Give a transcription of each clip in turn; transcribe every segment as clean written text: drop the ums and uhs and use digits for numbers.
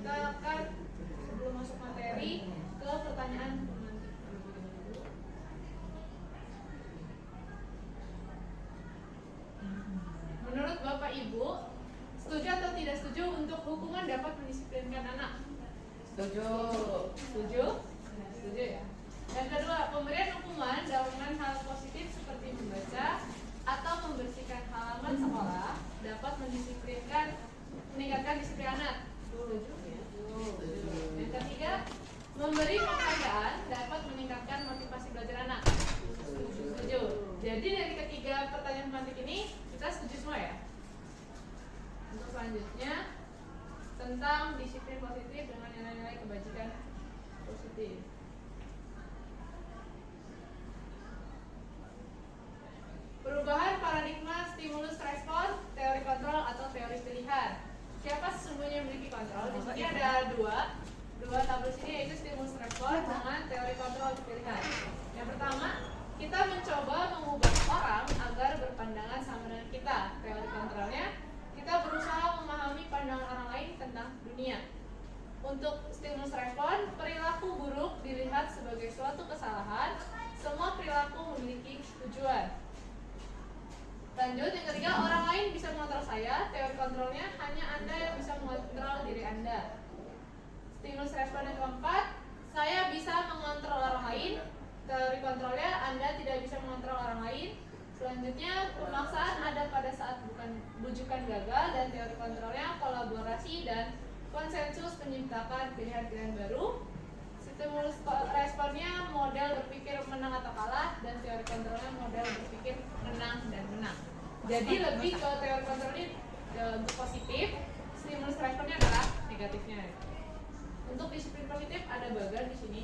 kita akan sebelum masuk materi ke pertanyaan pemantik. Menurut Bapak Ibu, setuju atau tidak setuju untuk hukuman dapat mendisiplinkan anak? Setuju. Setuju? Setuju ya. Yang kedua, pemberian hukuman dengan hal positif seperti membaca atau membersihkan halaman sekolah dapat meningkatkan disiplin anak. Setuju ya. Yang ketiga, memberi penghargaan dapat meningkatkan motivasi belajar anak. Setuju. Jadi dari ketiga pertanyaan pemantik ini kita setuju semua ya. Untuk selanjutnya tentang disiplin positif dengan nilai-nilai kebajikan positif. Perubahan paradigma stimulus respon, teori kontrol atau teori pilihan. Siapa sesungguhnya yang memiliki kontrol? Di sini ada dua tabel sini, yaitu stimulus respon dengan teori kontrol atau pilihan. Yang pertama, kita mencoba mengubah orang agar berpandangan sama dengan kita. Teori kontrolnya, kita berusaha memahami pandangan orang lain tentang dunia. Untuk stimulus respon, perilaku buruk dilihat sebagai suatu kesalahan. Semua perilaku memiliki tujuan. Lanjut, yang ketiga, orang lain bisa mengontrol saya. Teori kontrolnya, hanya Anda yang bisa mengontrol diri Anda. Stimulus respon yang keempat, saya bisa mengontrol orang lain. Teori kontrolnya, Anda tidak bisa mengontrol orang lain. Selanjutnya, pemaksaan ada pada saat bujukan gagal. Dan teori kontrolnya, kolaborasi dan konsensus menciptakan pilihan-pilihan baru. Stimulus responnya, model berpikir menang atau kalah. Dan teori kontrolnya, model berpikir menang dan menang. Jadi lebih ke teori kontrolnya untuk positif, stimulus responnya adalah negatifnya. Untuk disiplin positif ada bagan di sini.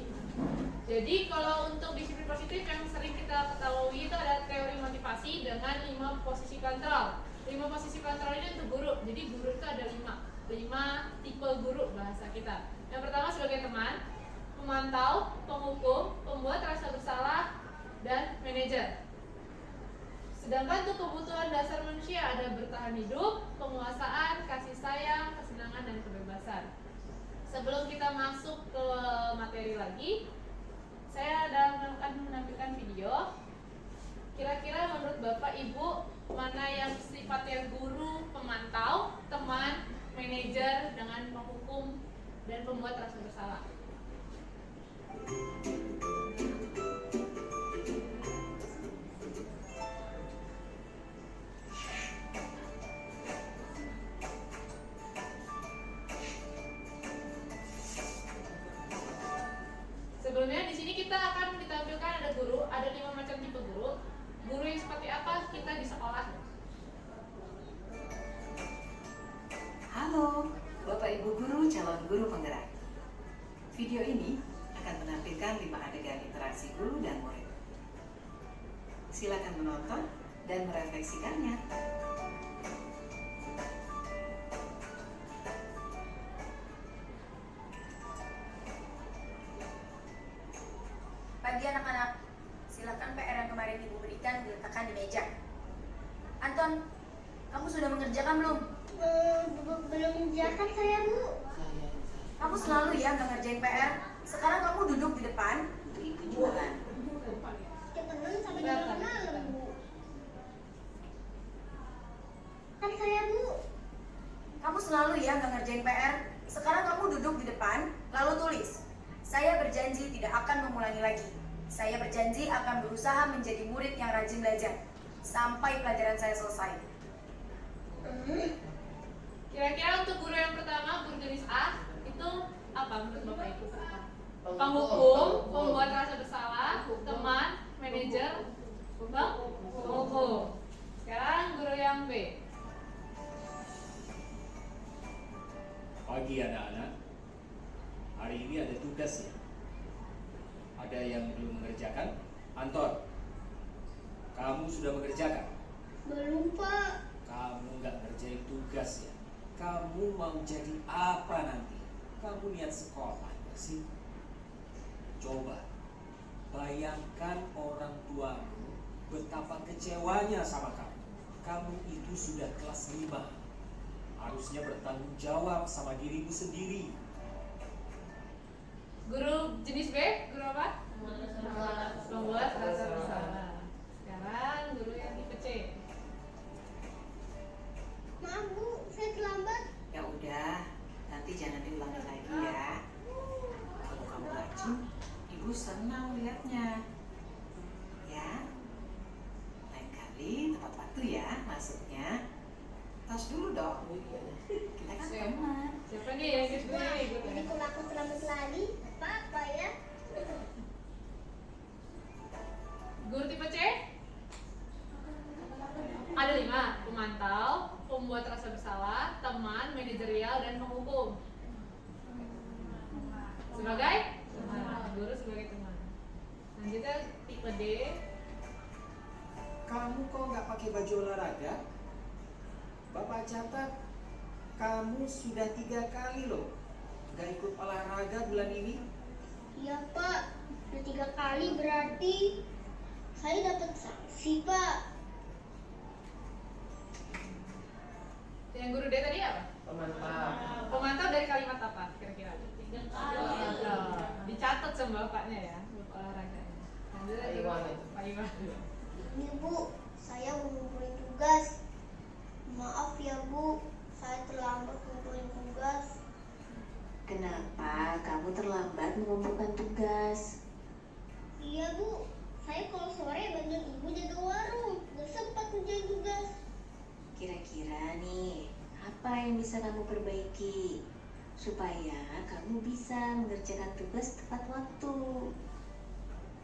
Jadi kalau untuk disiplin positif yang sering kita ketahui itu ada teori motivasi dengan 5 posisi kontrol. 5 posisi kontrol ini untuk guru. Jadi guru itu ada 5 tipe guru bahasa kita. Yang pertama sebagai teman, pemantau, penghukum, pembuat rasa bersalah, dan manajer. Sedangkan untuk kebutuhan dasar manusia ada bertahan hidup, penguasaan, kasih sayang, kesenangan, dan kebebasan. Sebelum kita masuk ke materi lagi, saya akan menampilkan video. Kira-kira menurut Bapak Ibu, mana yang sifatnya guru, pemantau, teman, manajer, dengan penghukum, dan pembuat rasa bersalah? Sebelumnya di sini kita akan ditampilkan ada guru, ada 5 macam tipe guru. Guru yang seperti apa kita di sekolah? Halo, Bapak Ibu guru calon guru penggerak. Video ini akan menampilkan 5 adegan interaksi guru dan murid. Silakan menonton dan merefleksikannya. Pagi anak-anak, silakan PR yang kemarin Ibu berikan diletakkan di meja. Anton, kamu sudah mengerjakan belum? Belum mengerjakan saya, Bu. Kamu selalu ya nggak ngerjain PR. Sekarang kamu duduk di depan. Itu jualan. Cepetan sampai jam malam, Bu. Kan saya, Bu. Kamu selalu ya nggak ngerjain PR. Sekarang kamu duduk di depan, lalu tulis. Saya berjanji tidak akan mengulangi lagi. Saya berjanji akan berusaha menjadi murid yang rajin belajar sampai pelajaran saya selesai. Kira-kira untuk guru yang pertama, guru jenis A, itu apa menurut Bapak Ibu? Penghukum, pembuat rasa bersalah, teman, manajer, penghukum. Sekarang guru yang B. Pagi anak-anak, hari ini ada tugas ya. Ada yang belum mengerjakan? Anton, kamu sudah mengerjakan? Belum, Pak. Kamu nggak ngerjain tugas ya? Kamu mau jadi apa nanti? Kamu niat sekolah nggak sih? Coba bayangkan orang tuamu betapa kecewanya sama kamu. Kamu itu sudah kelas 5. Harusnya bertanggung jawab sama dirimu sendiri. Guru jenis B, guru apa? Membuat rasa bersalah. Sekarang guru yang tipe C. Maaf Bu, saya terlambat. Ya udah, nanti jangan diulangi lagi ya. Kalau kamu rajin, ibu senang lihatnya. Ya, lain kali tepat waktu ya masuknya. Tas dulu dong. Kita kan teman. Siapa nih yang jenis B? Jadi kalau aku terlambat lagi, apa ya? Guru tipe C? Ada 5, pemantau, pembuat rasa bersalah, teman, manajerial, dan penghukum. Sebagai? Teman. Guru sebagai teman. Selanjutnya tipe D. Kamu kok nggak pakai baju olahraga? Bapak catat, kamu sudah 3 kali loh nggak ikut olahraga bulan ini. Iya Pak, udah 3 kali berarti saya dapat sanksi Pak. Yang guru D tadi apa? Pemantau. Pemantau dari kalimat apa kira-kira? Dicatat sama bapaknya ya, olahraganya. Selanjutnya Pak guru Iwan itu. Pak Iwan. Ini Bu, saya mau ngumpulin tugas. Maaf ya Bu, saya terlambat ngumpulin tugas. Kenapa kamu terlambat mengumpulkan tugas? Iya Bu, saya kalau sore bantuin ibu jaga warung, gak sempat ngerjain tugas. Kira-kira nih, apa yang bisa kamu perbaiki supaya kamu bisa mengerjakan tugas tepat waktu?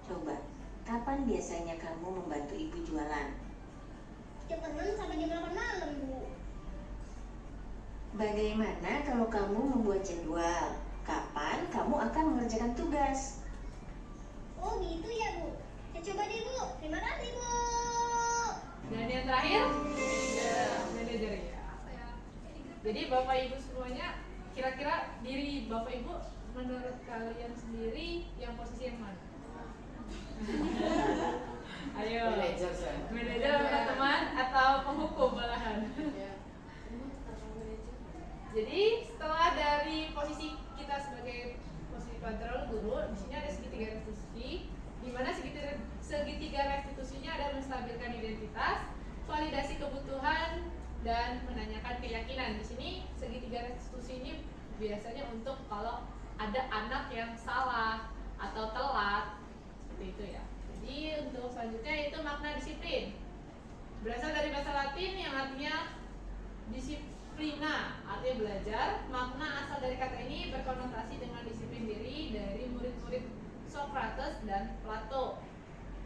Coba, kapan biasanya kamu membantu ibu jualan? Jam 6 sampai jam 8 malam Bu. Bagaimana kalau kamu membuat jadwal? Kapan kamu akan mengerjakan tugas? Oh gitu ya Bu, saya coba deh Bu, terima kasih Bu. Dan yang terakhir, manajerial. Jadi bapak ibu semuanya, kira-kira diri bapak ibu menurut kalian sendiri yang posisi yang mana? Ayo. Manajer saya. Manajer, teman, atau penghukum malahan? Jadi setelah dari posisi kita sebagai posisi kontrol guru, di sini ada segitiga restitusi, di mana segitiga restitusinya ada menstabilkan identitas, validasi kebutuhan, dan menanyakan keyakinan. Di sini segitiga restitusi ini biasanya untuk kalau ada anak yang salah atau telat, seperti itu ya. Jadi untuk selanjutnya itu makna disiplin. Berasal dari bahasa Latin yang artinya disiplina, artinya belajar. Makna asal dari kata ini berkonotasi dengan disiplin diri dari murid-murid Socrates dan Plato.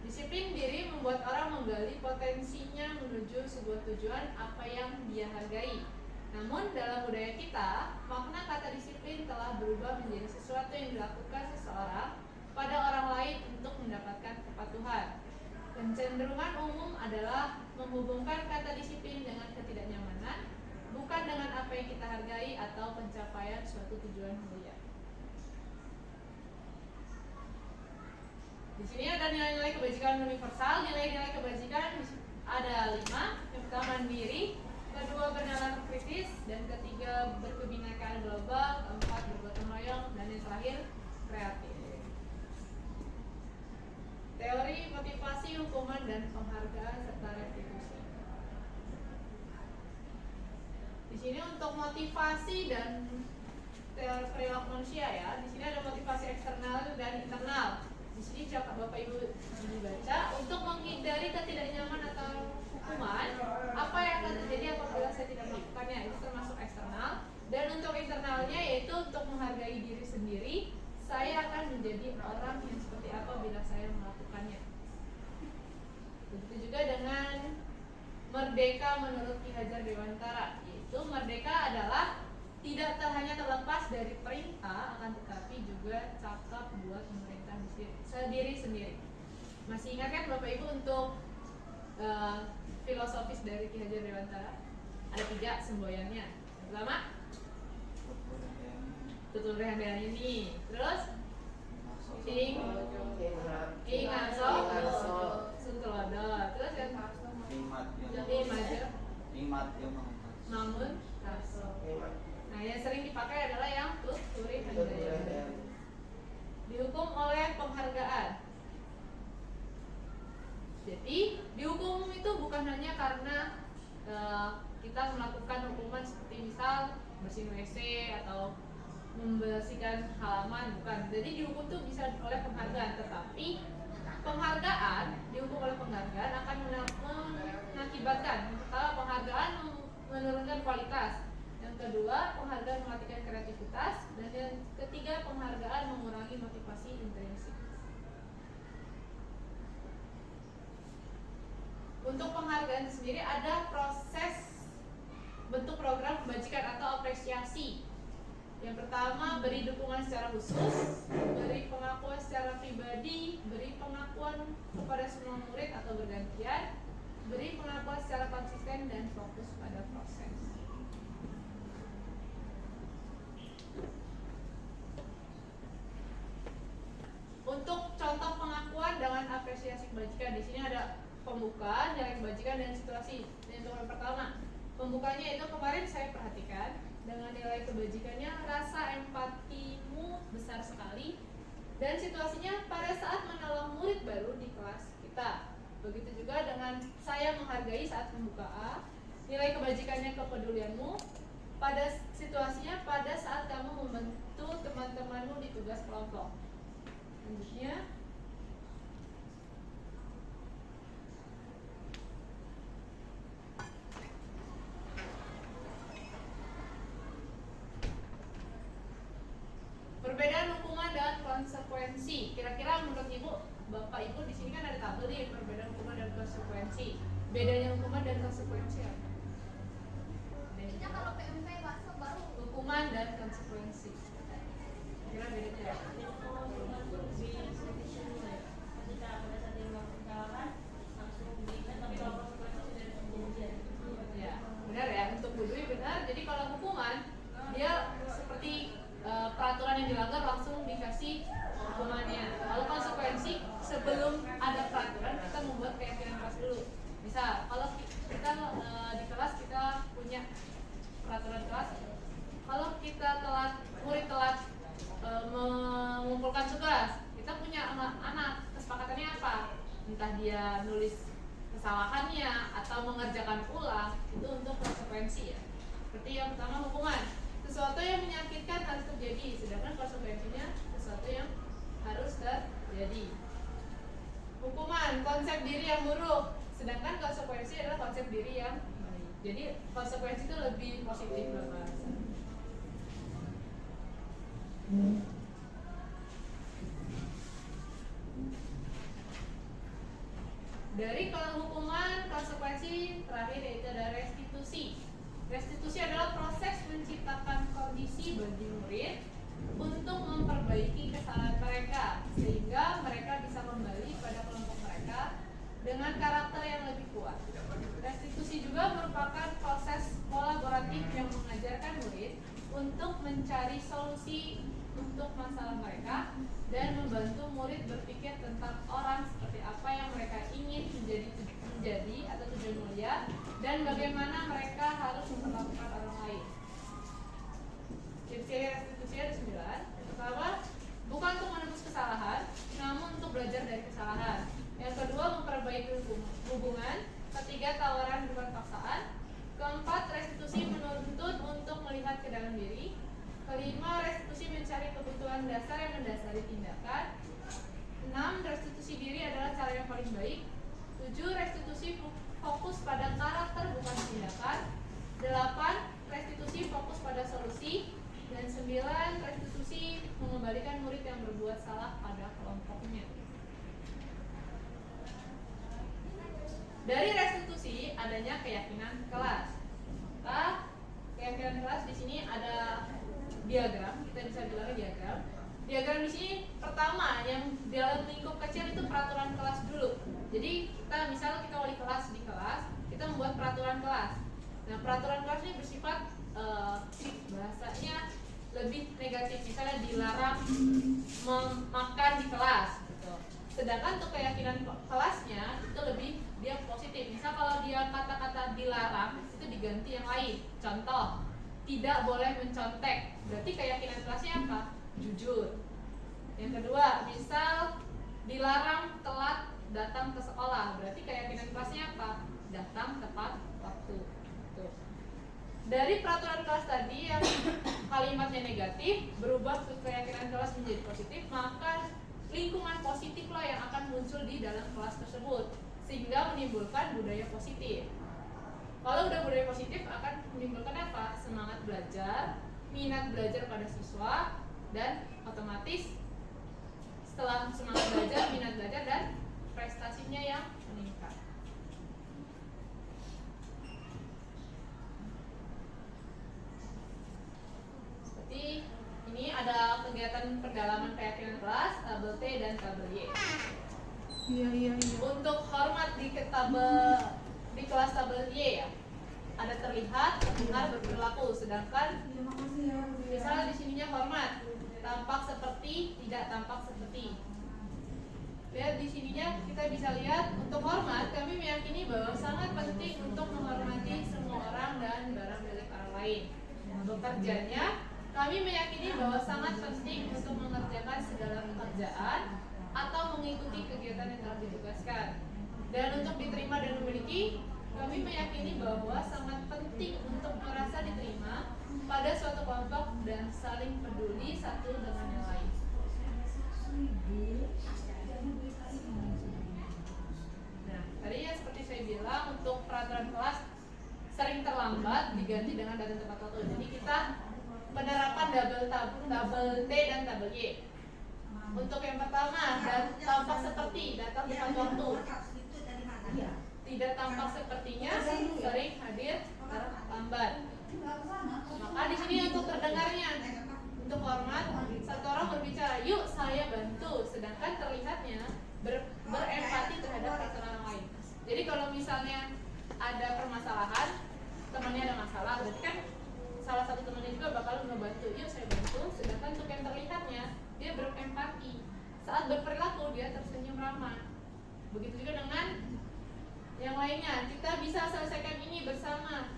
Disiplin diri membuat orang menggali potensinya menuju sebuah tujuan apa yang dia hargai. Namun dalam budaya kita, makna kata disiplin telah berubah menjadi sesuatu yang dilakukan seseorang pada orang lain untuk mendapatkan kepatuhan. Kecenderungan umum adalah menghubungkan kata disiplin dengan ketidaknyamanan, bukan dengan apa yang kita hargai atau pencapaian suatu tujuan mulia. Di sini ada nilai-nilai kebajikan universal. Nilai-nilai kebajikan ada 5. Yang pertama mandiri, kedua bernalar kritis, dan ketiga berkebinekaan global, keempat bergotong royong, dan yang terakhir kreatif. Teori motivasi, hukuman, dan penghargaan serta restitusi. Di sini untuk motivasi dan teori perilaku manusia ya. Di sini ada motivasi eksternal dan internal. Di sini coba Bapak Ibu dibaca, untuk menghindari ketidaknyaman atau hukuman, apa yang akan terjadi apabila saya tidak melakukannya, itu termasuk eksternal. Dan untuk internalnya yaitu untuk menghargai diri sendiri, saya akan menjadi orang yang seperti apa bila saya melakukannya. Begitu juga dengan merdeka menurut Ki Hajar Dewantara, yaitu merdeka adalah tidak hanya terlepas dari perintah, akan tetapi juga cakap buat memerintah diri sendiri. Masih ingat kan Bapak Ibu untuk filosofis dari Ki Hajar Dewantara? Ada 3 semboyannya. Yang pertama, tutur rehan ini. Terus ing aso suntulodo. Terus yang Nikmat yang namun kaso. Nah yang sering dipakai adalah yang tuturi handayani. karena kita melakukan hukuman seperti misal bersihin WC atau membersihkan halaman, bukan. Jadi dihukum tuh bisa oleh penghargaan, tetapi penghargaan dihukum oleh penghargaan akan mengakibatkan, pertama penghargaan menurunkan kualitas, yang kedua penghargaan mematikan kreativitas, dan yang ketiga penghargaan mengurangi motivasi intrinsik. Untuk penghargaan sendiri ada proses bentuk program kebajikan atau apresiasi. Yang pertama, beri dukungan secara khusus, beri pengakuan secara pribadi, beri pengakuan kepada semua murid atau bergantian, beri pengakuan secara konsisten dan fokus pada proses. Untuk contoh pengakuan dengan apresiasi kebajikan, di sini ada pembukaan, nilai kebajikan, dan situasi. Yang pertama, pembukanya itu kemarin saya perhatikan. Dengan nilai kebajikannya, rasa empatimu besar sekali. Dan situasinya pada saat menolong murid baru di kelas kita. Begitu juga dengan saya menghargai saat pembukaan. Nilai kebajikannya kepedulianmu. Pada situasinya pada saat kamu membantu teman-temanmu di tugas kelompok. Selanjutnya, perbedaan hukuman dan konsekuensi. Kira-kira menurut Ibu, Bapak Ibu di sini kan ada tabel nih, perbedaan hukuman dan konsekuensi. Bedanya hukuman dan konsekuensi apa? Kita kalau PMP masuk baru Hukuman dan konsekuensi. Kira bedanya apa? Ya, benar ya. Untuk Bu Dwi benar. Jadi kalau hukuman dia seperti peraturan yang dilanggar langsung dikasih hukumannya. Kalau konsekuensi sebelum ada peraturan kita membuat keyakinan kelas dulu. Misal kalau kita di kelas kita punya peraturan kelas, kalau kita telat, murid telat mengumpulkan tugas, kita punya anak kesepakatannya apa? Entah dia nulis kesalahannya atau mengerjakan ulang, itu untuk konsekuensi ya. Seperti yang pertama hukuman, sesuatu yang menyakitkan harus terjadi, sedangkan konsekuensinya sesuatu yang harus terjadi. Hukuman, konsep diri yang buruk, sedangkan konsekuensi adalah konsep diri yang baik. Jadi konsekuensi itu lebih positif dalam bahasa. Dari kalau hukuman, konsekuensi terakhir yaitu ada restitusi. Restitusi adalah proses menciptakan kondisi bagi murid untuk memperbaiki kesalahan mereka sehingga mereka bisa kembali pada kelompok mereka dengan karakter yang lebih kuat. Restitusi juga merupakan proses kolaboratif yang mengajarkan murid untuk mencari solusi untuk masalah mereka dan membantu murid berpikir tentang orang seperti apa yang mereka ingin menjadi atau tujuan mulia dan bagaimana mereka harus memperlakukan orang lain. Ciri-ciri restitusi ada 9. Yang pertama, bukan untuk menebus kesalahan, namun untuk belajar dari kesalahan. Yang kedua, memperbaiki hubungan. Ketiga, tawaran bukan paksaan. Keempat, restitusi menuntut untuk melihat ke dalam diri. Kelima, restitusi mencari kebutuhan dasar yang mendasari tindakan. 6, restitusi diri adalah cara yang paling baik. 7, restitusi fokus pada karakter bukan tindakan. 8, restitusi fokus pada solusi. Dan 9, restitusi mengembalikan murid yang berbuat salah pada kelompoknya. Dari restitusi adanya keyakinan kelas. Keyakinan kelas di sini ada diagram, kita bisa bilangnya diagram. Diagram di sini pertama yang dalam lingkup kecil itu peraturan kelas dulu. Jadi kita misalnya kita wali kelas di kelas, kita membuat peraturan kelas. Nah peraturan kelas ini bersifat bahasanya lebih negatif, misalnya dilarang makan di kelas. Gitu. Sedangkan untuk keyakinan kelasnya itu lebih dia positif. Misal kalau dia kata-kata dilarang itu diganti yang lain. Contoh, tidak boleh mencontek. Berarti keyakinan kelasnya apa? Jujur. Yang kedua, misal dilarang telat datang ke sekolah. Berarti keyakinan kelasnya apa? datang tepat waktu. Tuh. Dari peraturan kelas tadi yang kalimatnya negatif berubah ke keyakinan kelas menjadi positif, maka lingkungan positiflah yang akan muncul di dalam kelas tersebut sehingga menimbulkan budaya positif. Kalau udah budaya positif akan menimbulkan apa? Semangat belajar, minat belajar pada siswa, dan otomatis setelah semangat belajar, minat belajar, dan prestasinya yang meningkat. Seperti ini ada kegiatan pendalaman keyakinan kelas, tabel T dan tabel Y. Iya. Untuk hormat di kelas tabel Y ya, ada terlihat, terdengar, berperilaku. Sedangkan misalnya di sininya hormat, tampak seperti, tidak tampak seperti. Lihat di sininya kita bisa lihat untuk hormat, kami meyakini bahwa sangat penting untuk menghormati semua orang dan barang milik orang lain. Bekerjanya, kami meyakini bahwa sangat penting untuk mengerjakan segala pekerjaan atau mengikuti kegiatan yang telah ditugaskan. Dan untuk diterima dan memiliki, kami meyakini bahwa sangat penting untuk merasa diterima pada suatu kelompok dan saling peduli satu dengan yang lain. Nah, tadi ya seperti saya bilang, untuk peraturan kelas sering terlambat diganti dengan datang tepat waktu. Jadi kita penerapan tabel T dan tabel Y. Untuk yang pertama, tampak seperti datang tepat waktu. Tidak tampak sepertinya sering hadir terlambat. Maka di sini untuk terdengarnya, untuk hormat, satu orang berbicara, yuk saya bantu, sedangkan terlihatnya berempati terhadap perasaan orang lain. Jadi kalau misalnya ada permasalahan, temannya ada masalah, berarti kan salah satu temannya juga bakal ngebantu, yuk saya bantu, sedangkan untuk yang terlihatnya dia berempati. Saat berperilaku dia tersenyum ramah. Begitu juga dengan yang lainnya, kita bisa selesaikan ini bersama.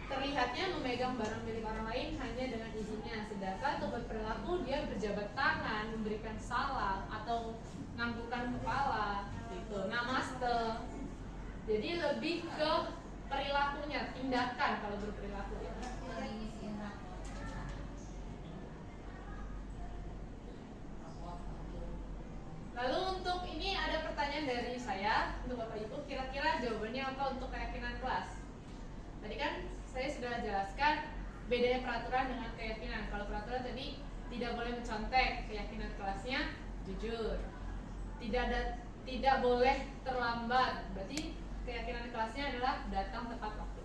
Terlihatnya memegang barang milik orang lain hanya dengan izinnya, sedangkan untuk berperilaku dia berjabat tangan, memberikan salam atau nganggukkan kepala, gitu. Namaste. Jadi lebih ke perilakunya, tindakan kalau berperilaku ya. Lalu untuk ini ada pertanyaan dari saya untuk Bapak Ibu, kira-kira jawabannya apa untuk keyakinan kelas? Tadi kan saya sudah jelaskan bedanya peraturan dengan keyakinan. Kalau peraturan tadi tidak boleh mencontek, keyakinan kelasnya jujur. Tidak boleh terlambat, berarti keyakinan kelasnya adalah datang tepat waktu.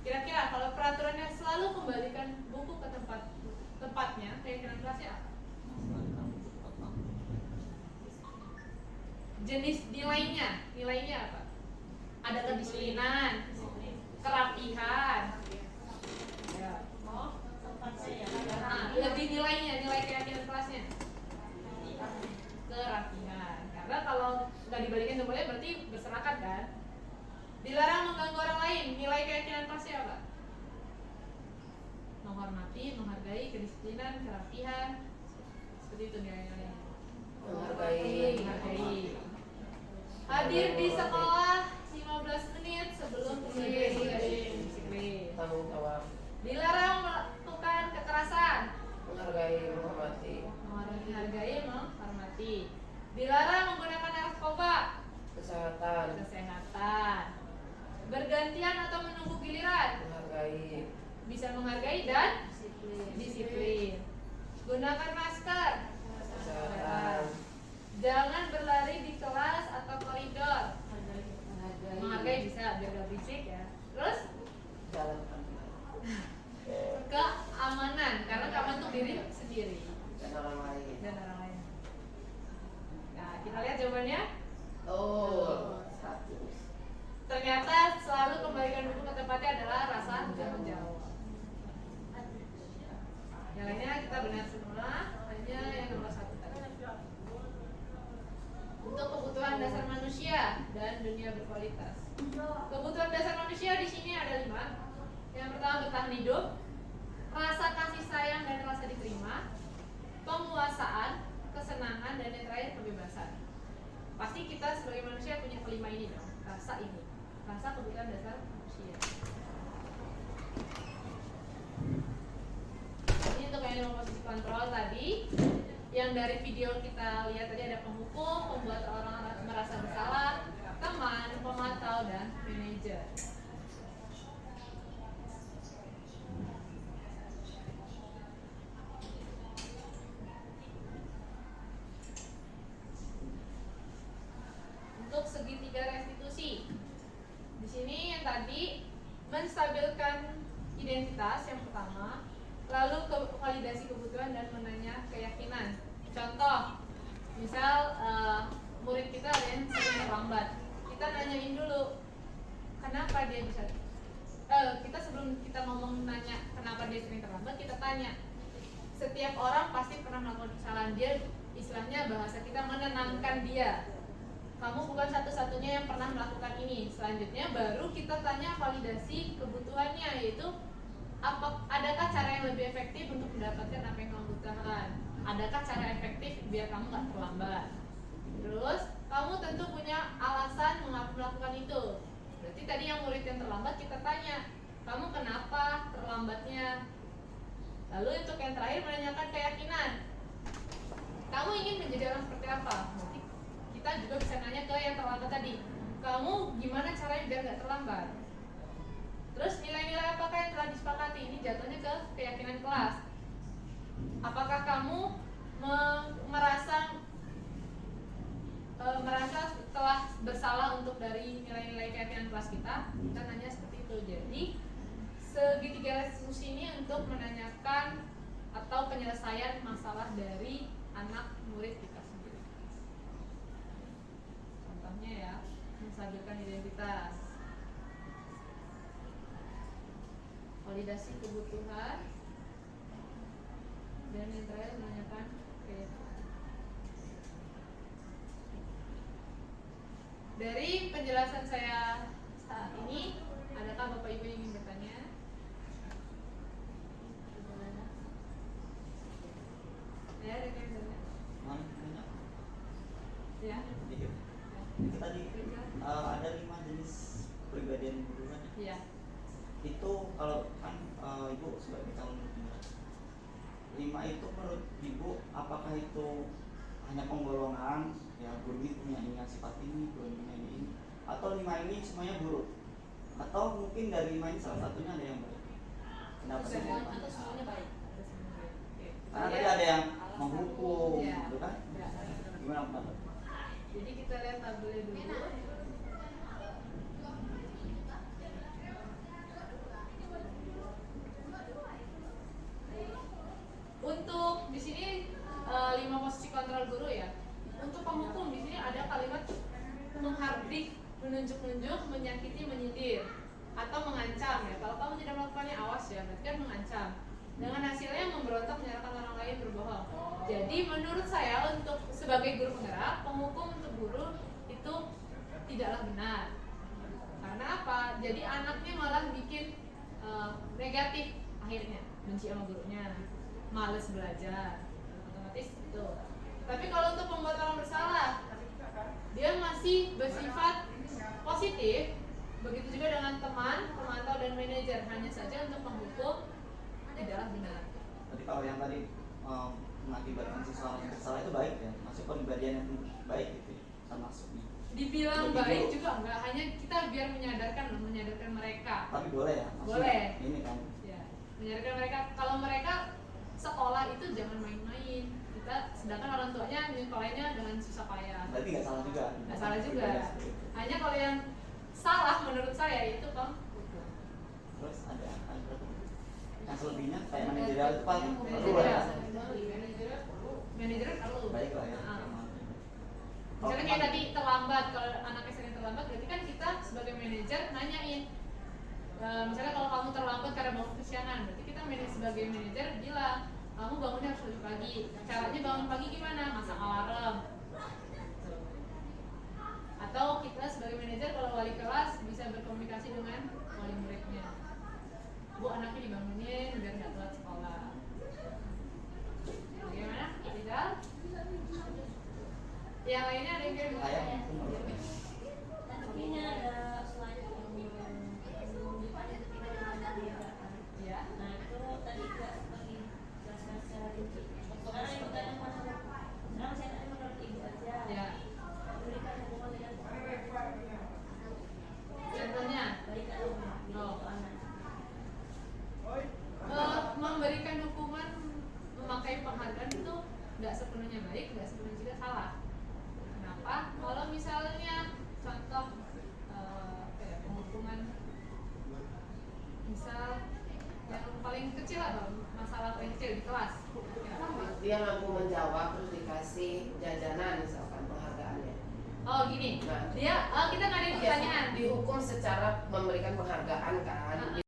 Kira-kira kalau peraturannya selalu kembalikan buku ke tempatnya, keyakinan kelasnya apa? Jenis nilainya apa? Ada kedisiplinan, kerapihan. Lebih nilai keyakinan kelasnya kerapihan. Karena kalau nggak dibalikin semuanya berarti berserakat kan? Dilarang mengganggu orang lain. Nilai keyakinan kelasnya apa? Menghormati, menghargai, kedisiplinan, kerapihan. Seperti itu nilai-nilainya. Menghargai. Hadir di sekolah 15 menit sebelum disiplin. Tanggung jawab, Dilarang melakukan kekerasan. menghargai, menghormati, menghormati. Dilarang menggunakan narkoba. kesehatan, Bergantian atau menunggu giliran. menghargai, Bisa menghargai dan disiplin. Gunakan masker. kesehatan, Jangan berlari di kelas atau koridor. Menghargai bisa biar gak berisik ya. Terus jalan keamanan, karena keamanan untuk diri sendiri dan orang lain. Nah, kita lihat jawabannya. Satu. Ternyata selalu kembalikan buku ke tempatnya adalah rasa tanggung jawab. Yang lainnya kita benar semua, hanya yang nomor 1 tadi. Untuk kebutuhan dasar manusia dan dunia berkualitas. Kebutuhan dasar manusia di sini ada 5. Yang pertama bertahan hidup, rasa kasih sayang dan rasa diterima, penguasaan, kesenangan, dan yang terakhir kebebasan. Pasti kita sebagai manusia punya kelima ini dong, rasa ini. rasa kebutuhan dasar manusia. Ini untuk yang 5 posisi kontrol tadi. Yang dari video kita lihat tadi ada penghukum, membuat orang merasa bersalah, teman, pemantau, dan manajer. Untuk segitiga restitusi, di sini yang tadi menstabilkan identitas yang pertama, lalu validasi kebutuhan dan menanya keyakinan. Contoh, misal murid kita ada yang sering terlambat, kita nanyain dulu kenapa dia bisa. Kita sebelum kita ngomong nanya kenapa dia sering terlambat, kita tanya. Setiap orang pasti pernah melakukan kesalahan. Dia, istilahnya bahasa kita, menenangkan dia. Kamu bukan satu-satunya yang pernah melakukan ini. Selanjutnya baru kita tanya validasi kebutuhannya, yaitu adakah cara yang lebih efektif untuk mendapatkan apa yang kamu butuhkan? Adakah cara efektif biar kamu gak terlambat? Terus kamu tentu punya alasan mengapa melakukan itu. Berarti tadi yang murid yang terlambat kita tanya, kamu kenapa terlambatnya? Lalu untuk yang terakhir menanyakan keyakinan. Kamu ingin menjadi orang seperti apa? Berarti kita juga bisa nanya ke yang terlambat tadi, kamu gimana caranya biar gak terlambat? Terus nilai-nilai apakah yang telah disepakati? Ini jatuhnya ke keyakinan kelas. Apakah kamu merasa telah bersalah untuk dari nilai-nilai keyakinan kelas kita? Kita nanya seperti itu. Jadi segitiga restitusi ini untuk menanyakan atau penyelesaian masalah dari anak murid kita sendiri. Contohnya ya, menstabilkan identitas, validasi kebutuhan, dan yang terakhir menanyakan keyakinan. Dari penjelasan saya saat ini, adakah Bapak Ibu yang ingin bertanya? Ya, ada yang bertanya? Ya. Itu tadi ada 5 jenis kepribadian guru kan? Iya. Itu kalau kan Ibu sebagai calon guru, 5 itu menurut Ibu apakah itu hanya penggolongan, ya guru ini punya sifat ini, guru ini punya ini, atau 5 ini semuanya buruk, atau mungkin dari 5 ini salah satunya ada yang baik? Kenapa sih? Atau semuanya baik? Karena tadi ada yang menghukum, ya, gitu kan? Ya. Gimana pendapat? Jadi kita lihat tabelnya dulu. Untuk di sini 5 posisi kontrol guru ya. Untuk penghukum di sini ada kalimat menghardik, menunjuk-nunjuk, menyakiti, menyindir, atau mengancam ya. Kalau kamu tidak melakukannya, awas ya, berarti kan mengancam. Dengan hasilnya memberontak, menyalahkan orang lain, berbohong. Jadi menurut saya untuk sebagai guru penggerak, penghukum untuk guru itu tidaklah benar. Karena apa? Jadi anaknya malah bikin negatif akhirnya, benci sama gurunya, males belajar, otomatis itu. Tapi kalau untuk membuat orang bersalah, dia masih bersifat positif. Begitu juga dengan teman, pemantau, dan manajer. Hanya saja untuk penghukum tidaklah benar. Jadi kalau yang tadi mengakibatkan seseorang yang bersalah itu baik ya, masuk kepribadian yang baik gitu ya, termasuknya. Dibilang baik juga enggak, hanya kita biar menyadarkan mereka. Tapi boleh ya? Boleh. Ini kan. Ya, menyadarkan mereka. Kalau mereka sekolah itu jangan main-main. Kita sedangkan orang tuanya nyekolahinnya dengan susah payah. Berarti nggak salah juga. Nggak salah juga. Hanya kalau yang salah menurut saya itu penghukum. Terus ada berapa? Yang selebihnya kayak manajerial itu paling perlu ya. Manajer perlu. Baik lah ya. Misalnya kayak tadi terlambat, kalau anaknya sering terlambat, berarti kan kita sebagai manajer nanyain. Misalnya kalau kamu terlambat karena bangun kesiangan, berarti kita sebagai manajer bilang, kamu bangunnya harus lebih pagi. Caranya bangun pagi gimana? Masang alarm. Atau kita sebagai manajer kalau wali kelas bisa berkomunikasi dengan wali muridnya. Bu, anaknya dibangunin biar nggak telat sekolah. Bagaimana? Tidak? Yang lainnya ada yang kira-kira? Kayak Ini ada slide nggak sepenuhnya baik, nggak sepenuhnya juga salah. Kenapa? Kalau misalnya contoh penghukuman, misal yang paling kecil atau masalah paling kecil di kelas, Dia mampu menjawab terus dikasih jajanan misalkan penghargaannya. oh gini, Nah, dia kita ngadain pertanyaan di dihukum secara memberikan penghargaan kan.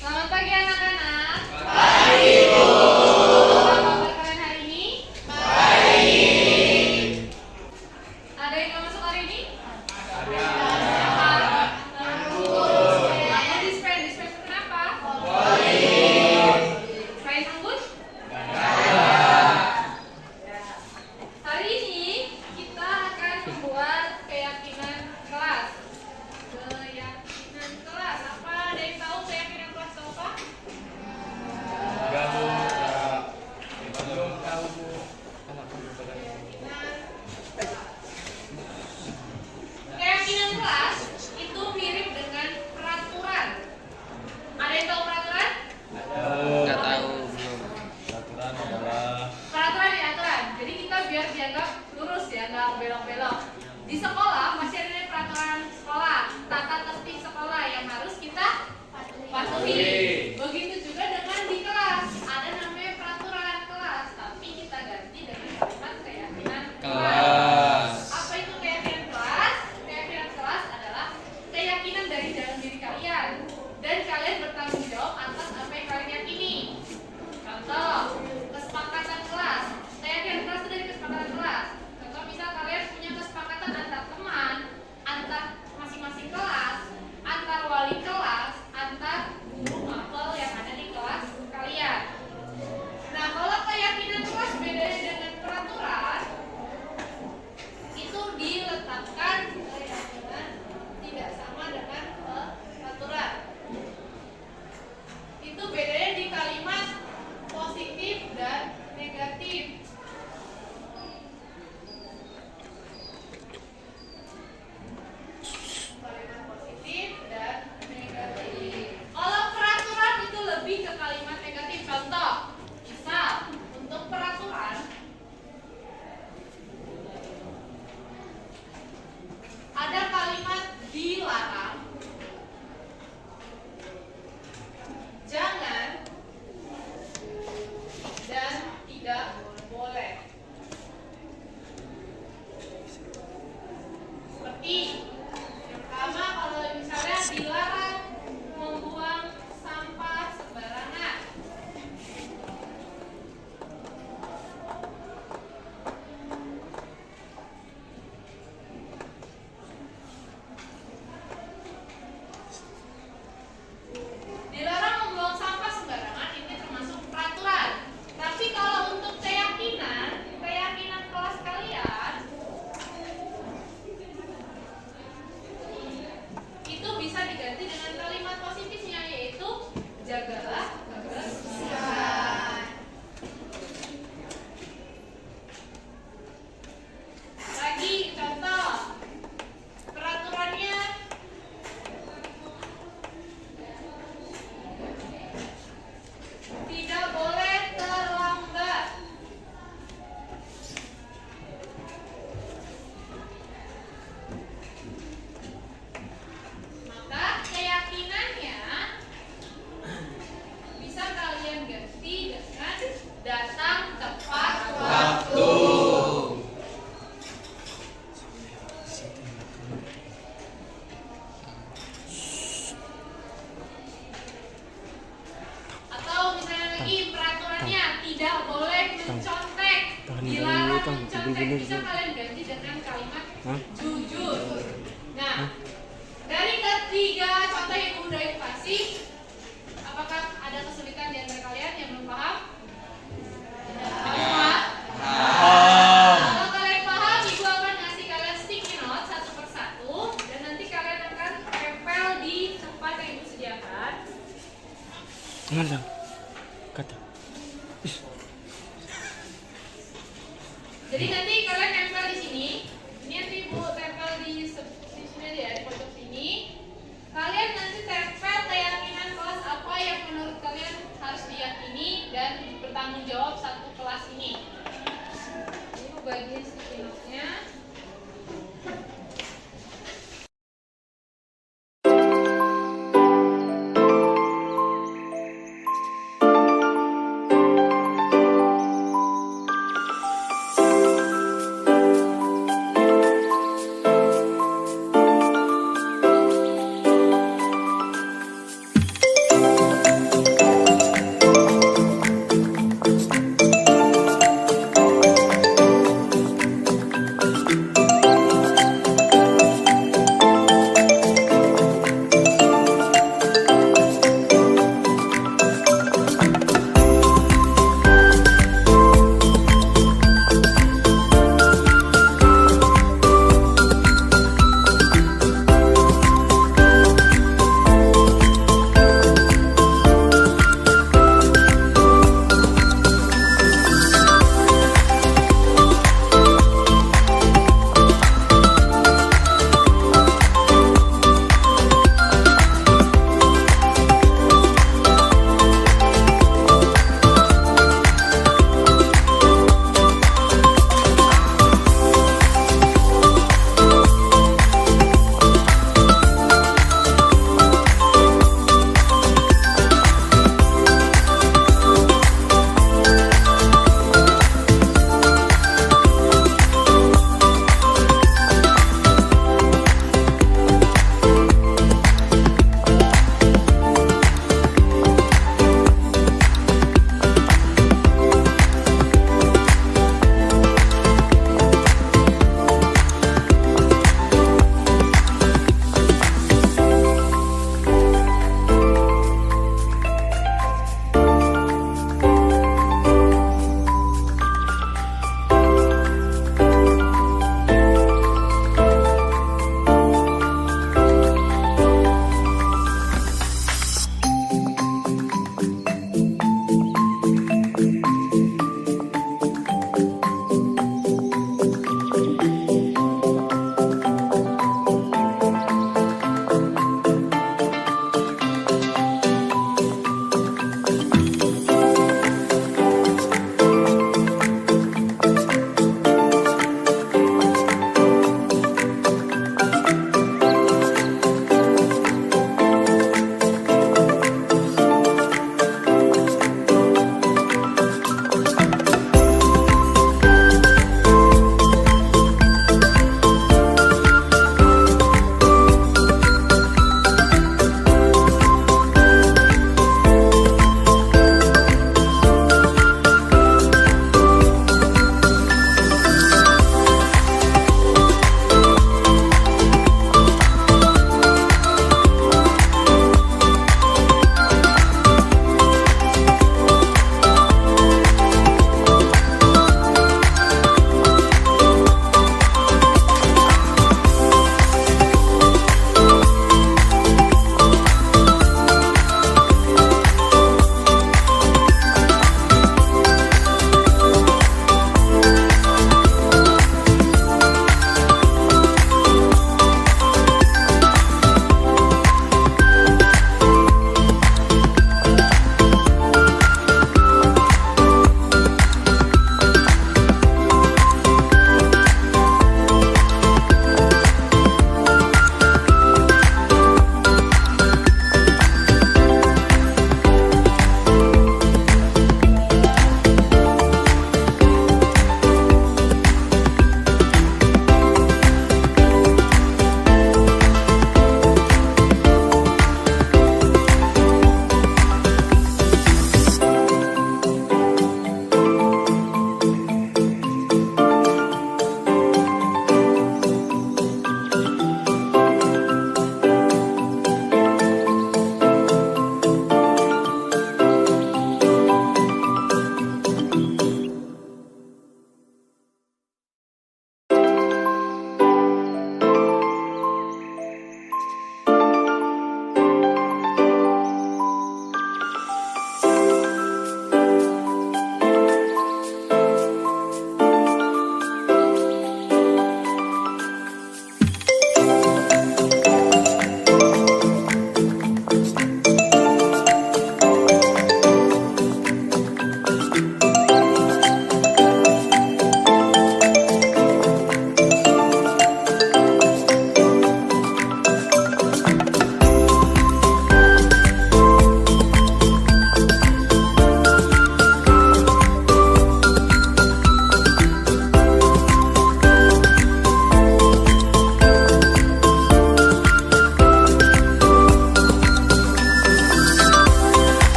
Selamat pagi anak-anak. Pagi, Bu. Apa kabar kalian hari ini? Baik. Ada yang mau masuk hari ini? Ada. Kamu dispen kenapa? Dispen anggus? Hari ini kita akan membuat keyakinan kelas. Keyakinan kelas. Apa ada yang tahu keyakinan kelas itu apa? Keyakinan kelas itu mirip dengan peraturan. Ada yang tahu peraturan? Nggak tahu belum. Peraturan ya aturan. Jadi kita biar dianggap lurus ya, nggak belok-belok. Di sekolah masih ada namanya peraturan sekolah, tata tertib sekolah yang harus kita patuhi. Begitu juga dengan di kelas, ada namanya peraturan kelas, tapi kita ganti dengan kalimat keyakinan kelas. Apa itu keyakinan kelas? Keyakinan kelas adalah keyakinan dari dalam diri kalian dan kalian bertanggung jawab atas apa yang kalian yakini. Contoh, kesepakatan kelas. Keyakinan kelas itu dari kesepakatan kelas. Contoh misal kalian punya kesepakatan antar teman, antar masing-masing kelas, antar wali kelas, antar guru mapel yang ada di kelas kalian. Nah, kalau keyakinan kelas bedanya dengan peraturan, itu diletakkan keyakinan tidak sama dengan peraturan. Itu bedanya di kalimat positif dan negatif. Kalimat positif dan negatif. Kalau peraturan itu lebih ke kalimat negatif. Contoh, misal untuk peraturan ada kalimat dilarang, jangan, dan tidak boleh. Seperti yang pertama, kalau misalnya dilarang membuang sampah sembarangan. Dilarang membuang sampah sembarangan ini termasuk peraturan. Tapi kalau untuk keyakinan kelas kalian itu bisa diganti dengan kalimat positifnya, yaitu jagalah kebersihan. Lagi contoh peraturannya, tidak boleh terlambat. Maka keyakinannya bisa kalian ganti dengan datang tepat waktu. Atau misalnya lagi peraturannya tidak boleh mencontek, dilarang mencontek, bisa kalian ganti dengan kalimat jujur. Nah, dari ketiga contoh yang udah Ibu kasih, apakah ada kesulitan di antara kalian yang belum paham? Semua? Kalau kalian paham, Ibu akan ngasih kalian sticky note satu persatu dan nanti kalian akan tempel di tempat yang Ibu sediakan. Malang. Kata. Jadi nanti kalian tempel di sini. Ini nanti ibu tempel di sini aja ya, di pojok sini. Kalian nanti tempel keyakinan kelas apa yang menurut kalian harus diyakini dan bertanggung jawab satu kelas ini. Ini ibu bagiin sticky note-nya.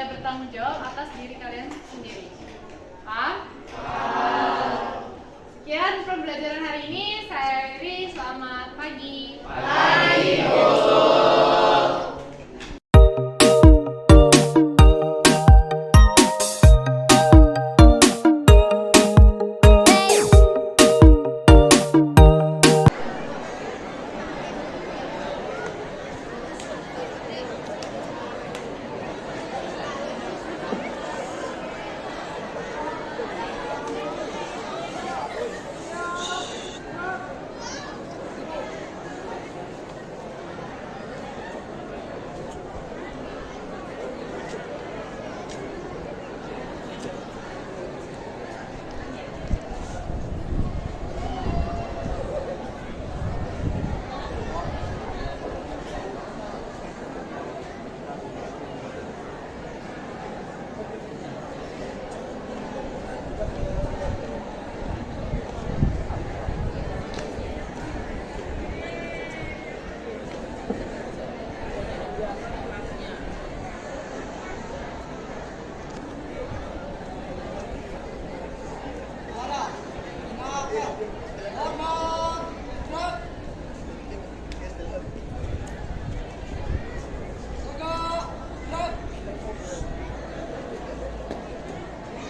bertanggung jawab atas diri kalian sendiri. Paham? Sekian pembelajaran hari ini. Saya Iri, selamat pagi. Pagi, Bu.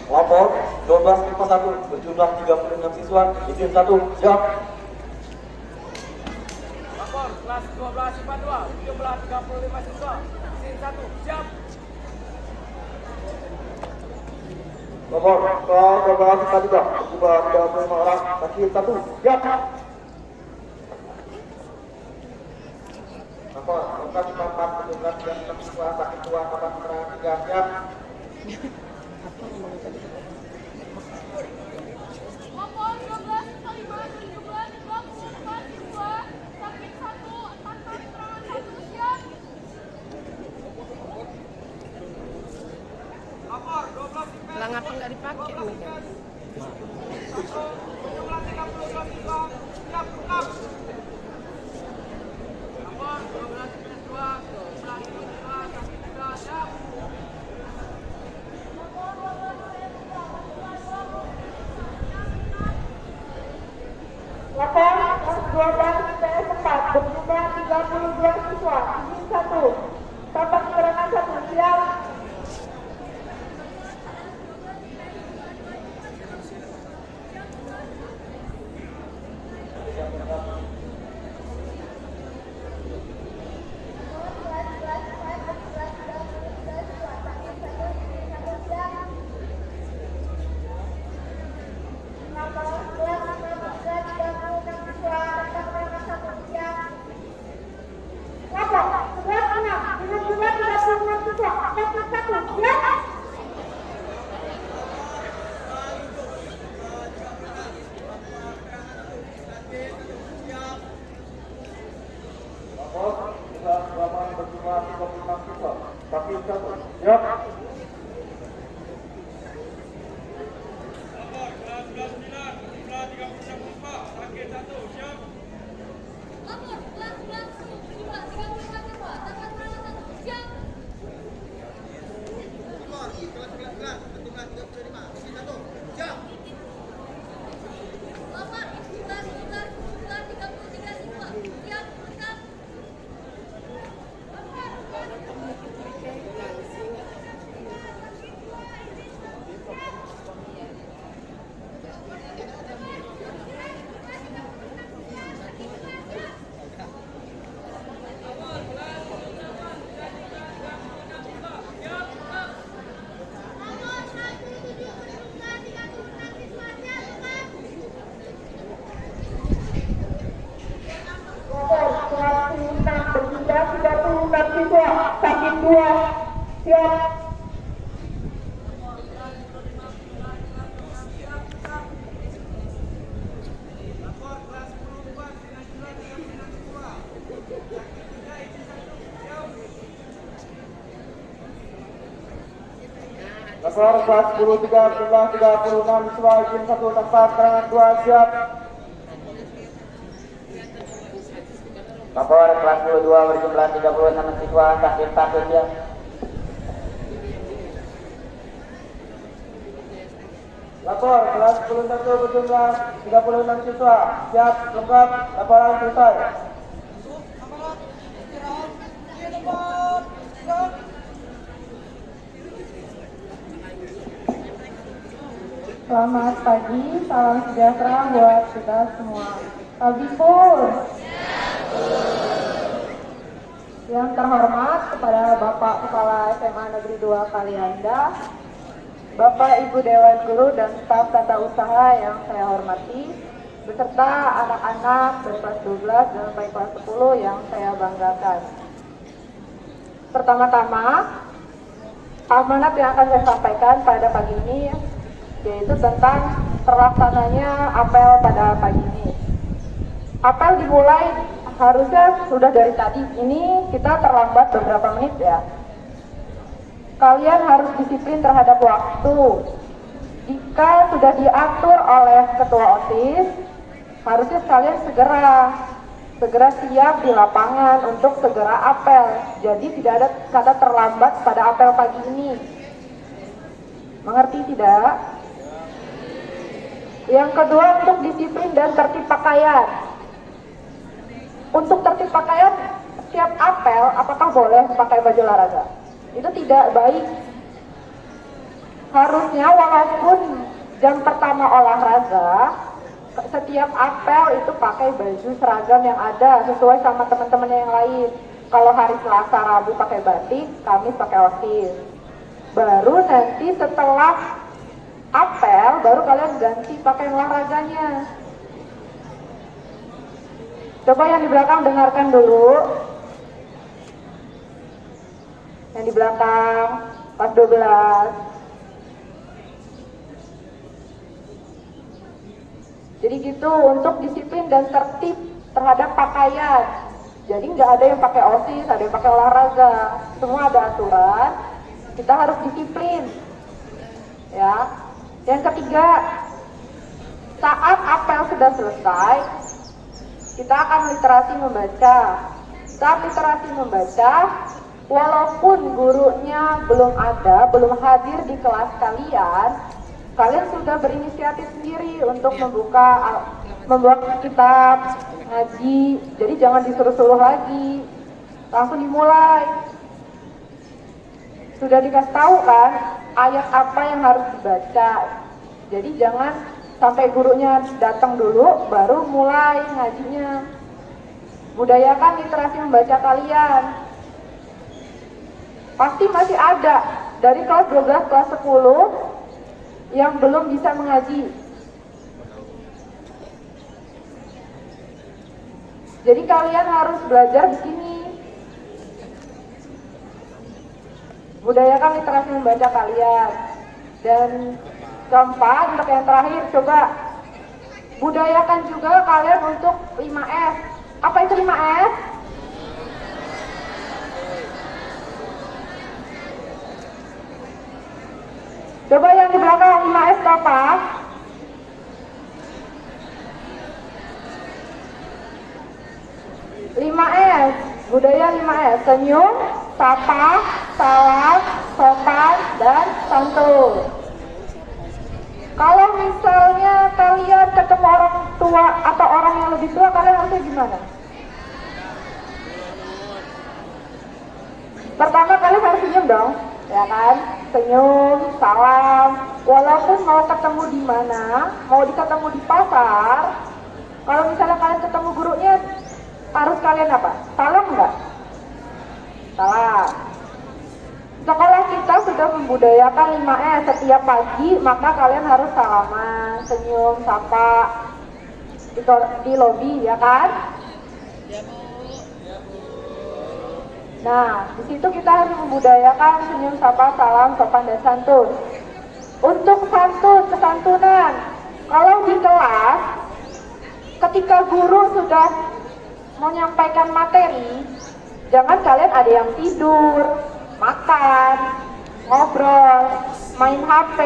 Lapor 1251 berjumlah 36 siswa, izin 1, siap. Lapor kelas 12 IPA 2 berjumlah 35 siswa, izin 1, siap. Lapor kelas 12 IPA 3 berjumlah 35 orang, izin 1, siap. Lapor kelas 4 berjumlah 36 siswa, sakit 2, kapan keterangan 3, siap. Lapor 12 kali berjumlah 34 siswa, sakit 1, tanpa keterangan 1, siap. Lapor 12 IPA Lah ngapa nggak dipakai nih kan? berjumlah 32 siswa, siap lengkap. Lapor 12 IPA 2 berjumlah 3 siswa, sakit 3, siap. Lapor kelas 12 IPS 4 berjumlah 32 siswa, izin 1, tanpa keterangan 1, siap. Lapor kelas 8 berjumlah 36 siswa, sakit 1, siap. Lapor kelas 9 berjumlah 36 siswa, sakit 1, siap. Lapor kelas 11 berjumlah 34 siswa, tanpa keterangan 1, siap. Lapor kelas 11 berjumlah 35, izin 1, siap. Lapor 11 berjumlah 33 siswa, siap lengkap. Lapor kelas 6 berjumlah 36 siswa, sakit 2, siap. Lapor kelas 10 buat dengan jumlah 36 siswa, sakit 3, izin 1, siap. Lapor kelas 10 3 berjumlah 36 siswa, izin 1, tanpa keterangan 2, siap. Lapor kelas 22 berjumlah 36 siswa, sakit 1, siap. Lapor kelas 11 berjumlah 36 siswa. Siap, lengkap, laporan selesai. Selamat pagi, salam sejahtera buat kita semua. Pur. Yang terhormat kepada Bapak Kepala SMA Negeri 2 Kalianda, Bapak Ibu Dewan Guru dan staf tata usaha yang saya hormati, beserta anak-anak dari kelas 12 dan sampai kelas 10 yang saya banggakan. Pertama-tama, amanat yang akan saya sampaikan pada pagi ini yaitu tentang terlaksananya apel pada pagi ini. Apel dimulai harusnya sudah dari tadi, ini kita terlambat beberapa menit ya. Kalian harus disiplin terhadap waktu. Jika sudah diatur oleh ketua OSIS, harusnya kalian segera siap di lapangan untuk segera apel. Jadi tidak ada kata terlambat pada apel pagi ini. Mengerti tidak? Yang kedua, untuk disiplin dan tertib pakaian. Untuk tertib pakaian, setiap apel apakah boleh pakai baju olahraga? Itu tidak baik. Harusnya walaupun jam pertama olahraga, setiap apel itu pakai baju seragam yang ada sesuai sama teman-teman yang lain. Kalau hari Selasa, Rabu pakai batik, Kamis pakai OSIS. Baru nanti setelah apel, baru kalian ganti pakai olahraganya. Coba yang di belakang dengarkan dulu. Yang di belakang, kelas 12. Jadi gitu, untuk disiplin dan tertib terhadap pakaian. Jadi nggak ada yang pakai OSIS, ada yang pakai olahraga. Semua ada aturan, kita harus disiplin. Ya. Yang ketiga, saat apel sudah selesai, kita akan literasi membaca. Saat literasi membaca, walaupun gurunya belum ada, belum hadir di kelas kalian, kalian sudah berinisiatif sendiri untuk membuat kitab ngaji. Jadi jangan disuruh-suruh lagi, langsung dimulai. Sudah dikasih tahu kan ayat apa yang harus dibaca. Jadi jangan sampai gurunya datang dulu baru mulai ngajinya. Budayakan literasi membaca kalian. Pasti masih ada dari kelas 12, kelas 10 yang belum bisa mengaji. Jadi kalian harus belajar di sini. Budayakan literasi membaca kalian. Dan keempat, untuk yang terakhir, coba budayakan juga kalian untuk 5S. Apa itu 5S? Coba yang di belakang 5S itu apa? Budaya 5S, senyum, sapa, salam, sopan, dan santun. Kalau misalnya kalian ketemu orang tua atau orang yang lebih tua, kalian harusnya gimana? Pertama kalian harus senyum dong, ya kan? Senyum, salam. Walaupun mau ketemu di mana, mau ketemu di pasar, kalau misalnya kalian ketemu gurunya, harus kalian apa? Salam enggak? Salam. Sekolah kita sudah membudayakan 5S setiap pagi, maka kalian harus salaman, senyum, sapa di lobi, ya kan? Ya, Bu. Nah, di situ kita harus membudayakan senyum, sapa, salam, sopan, dan santun. Untuk kesantunan, kalau di kelas, ketika guru sudah menyampaikan materi, jangan kalian ada yang tidur, makan, ngobrol, main HP.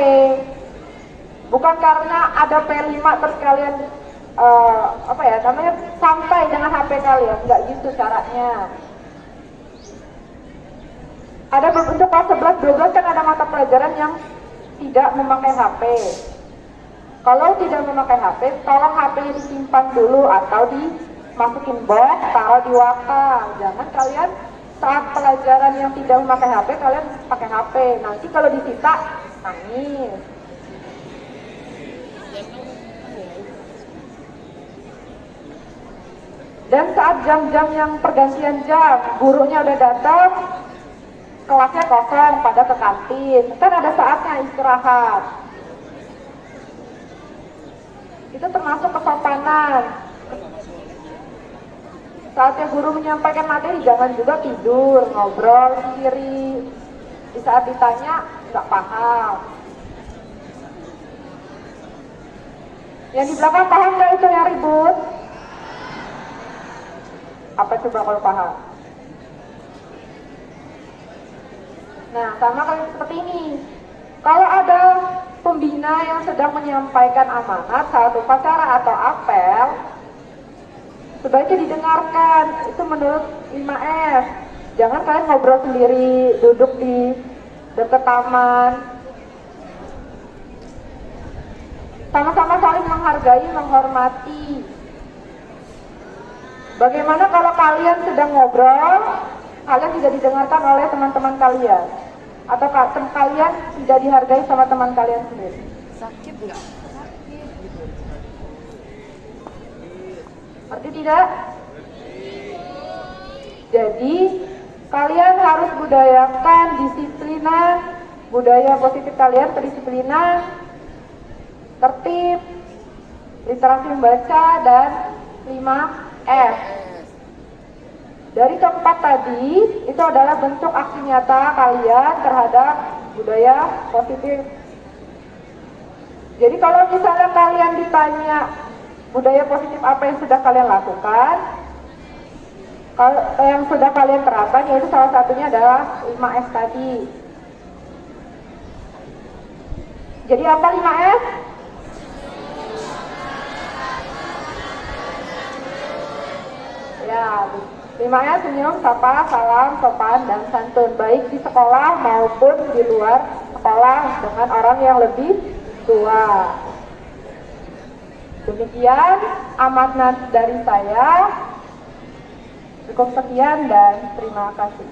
Bukan karena ada P5 terus kalian santai dengan HP kalian, nggak gitu caranya. Ada untuk kelas 11, 12 kan ada mata pelajaran yang tidak memakai HP. Kalau tidak memakai HP, tolong HP-nya disimpan dulu atau dimasukin box, taruh di wakal. Jangan kalian saat pelajaran yang tidak memakai HP, kalian pakai HP. Nanti kalau disita, nangis. Dan saat jam-jam yang pergantian jam, gurunya udah datang, kelasnya kosong, pada ke kantin. Kan ada saatnya istirahat. Itu termasuk kesopanan. Saatnya guru menyampaikan materi, jangan juga tidur, ngobrol sendiri. Di saat ditanya, nggak paham. Yang di belakang paham nggak itu yang ribut? Apa coba kalau paham? Nah, sama kayak seperti ini. Kalau ada pembina yang sedang menyampaikan amanat saat upacara atau apel, sebaiknya didengarkan. Itu menurut 5F. Jangan kalian ngobrol sendiri, duduk di dekat taman. Sama-sama saling menghargai, menghormati. Bagaimana kalau kalian sedang ngobrol, kalian tidak didengarkan oleh teman-teman kalian? Atau kalian tidak dihargai sama teman kalian sendiri? Sakit nggak? Ngerti tidak? Jadi, kalian harus budayakan disiplinan, budaya positif kalian, kedisiplinan, tertib, literasi membaca, dan 5F. Dari keempat tadi, itu adalah bentuk aksi nyata kalian terhadap budaya positif. Jadi kalau misalnya kalian ditanya budaya positif apa yang sudah kalian lakukan, kalau yang sudah kalian terapkan, yaitu salah satunya adalah 5F tadi. Jadi apa 5F? Ya, 5F senyum, sapa, salam, sopan, dan santun, baik di sekolah maupun di luar sekolah dengan orang yang lebih tua. Demikian amanat dari saya. Cukup sekian dan terima kasih.